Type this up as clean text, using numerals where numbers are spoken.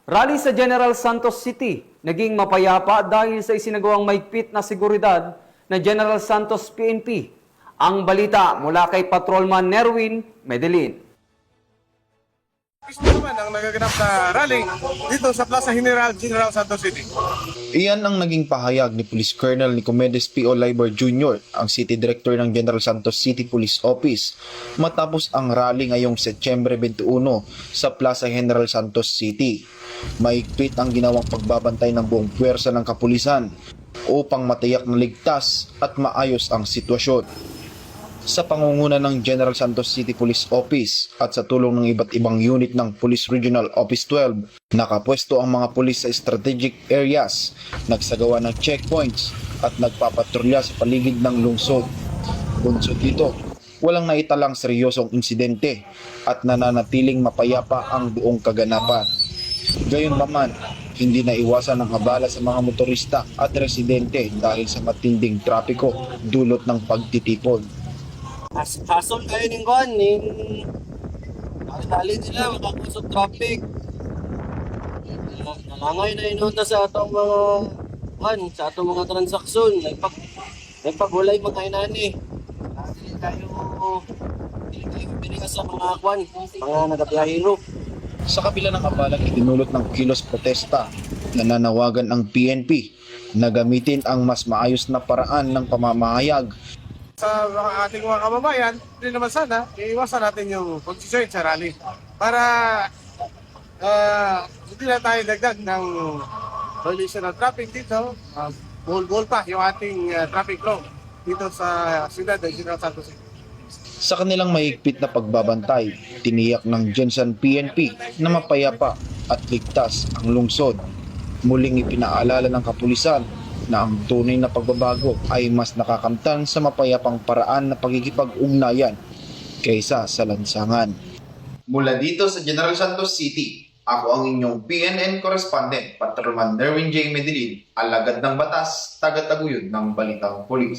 Rally sa General Santos City, naging mapayapa dahil sa isinagawang mahigpit na seguridad na General Santos PNP. Ang balita mula kay Patrolman Nerwin Medellin. Gusto naman ang nagaganap na rally dito sa Plaza General Santos City. Iyan ang naging pahayag ni Police Colonel Nicomedes P. Oliver Jr., ang City Director ng General Santos City Police Office, matapos ang rally ngayong Setyembre 21 sa Plaza General Santos City. Mahigpit ang ginawang pagbabantay ng buong puwersa ng kapulisan upang matiyak na ligtas at maayos ang sitwasyon. Sa pangunguna ng General Santos City Police Office at sa tulong ng iba't ibang unit ng Police Regional Office 12, nakapwesto ang mga pulis sa strategic areas, nagsagawa ng checkpoints at nagpapatrolya sa paligid ng lungsod. Bunsod dito, walang naitalang seryosong insidente at nananatiling mapayapa ang buong kaganapan. Gayunpaman, hindi naiwasan ang abala sa mga motorista at residente dahil sa matinding trapiko dulot ng pagtitipon. Hasol kayo ng kuhan, dali nila, makakusog traffic. Nalangay na inunta sa atong mga kuhan, sa atong mga transaksyon. Nagpagulay mga inani. Dili kayo pinigas sa mga kuhan, mga nagatiyahiro. Sa kabila ng abalang itinulot ng kilos protesta, nananawagan ang PNP na gamitin ang mas maayos na paraan ng pamamahayag Sa ating mga kababayan, hindi naman sana, iiwasan natin yung pag-join sa rally para hindi na tayo dagdag ng violation ng traffic dito. Buhol-buhol pa yung ating traffic law dito sa siyudad ng General Santos City. sa kanilang mahigpit na pagbabantay. Tiniyak ng Gensan PNP na mapayapa at ligtas ang lungsod. Muling ipinaalala ng kapulisan na ang tunay na pagbabago ay mas nakakamtan sa mapayapang paraan na pagkikipag-ugnayan kaysa sa lansangan. Mula dito sa General Santos City, ako ang inyong PNN correspondent, Patrolman Nerwin J. Medellin, alagad ng batas, taga-taguyod ng Balitang Pulis.